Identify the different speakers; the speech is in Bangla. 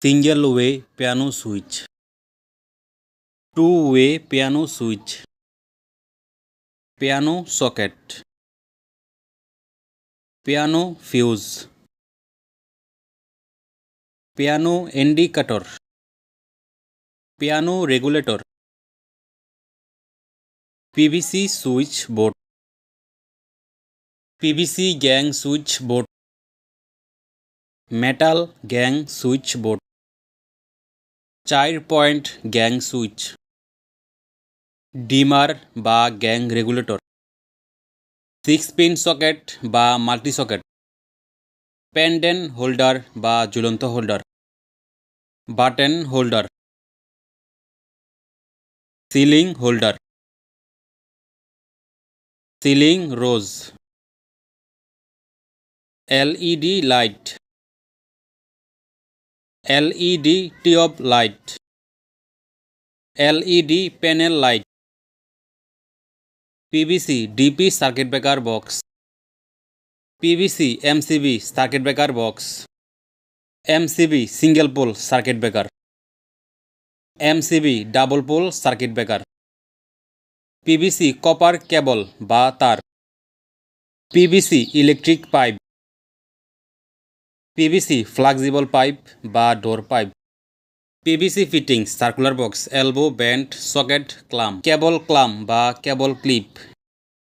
Speaker 1: single way piano switch, two-way piano switch, piano socket, piano fuse, piano indicator, piano regulator, PVC switch board, PVC gang switch board, metal gang switch board, 4 point gang switch, dimmer বা গ্যাং রেগুলেটর, 6 পিন সকেট বা মাল্টি সকেট, পেন্ডেন্ট হোল্ডার বা ঝুলন্ত holder, button holder, ceiling holder, ceiling rose, LED light, LED tube light, LED panel light, PVC DP circuit breaker box, PVC MCB circuit breaker box, MCB single pole circuit breaker, MCB double pole circuit breaker, PVC copper cable বা তার, PVC electric pipe, PVC flexible pipe বা door pipe, PVC fittings circular box, elbow, band, socket, clamp, cable clamp বা কেবল ক্লিপ,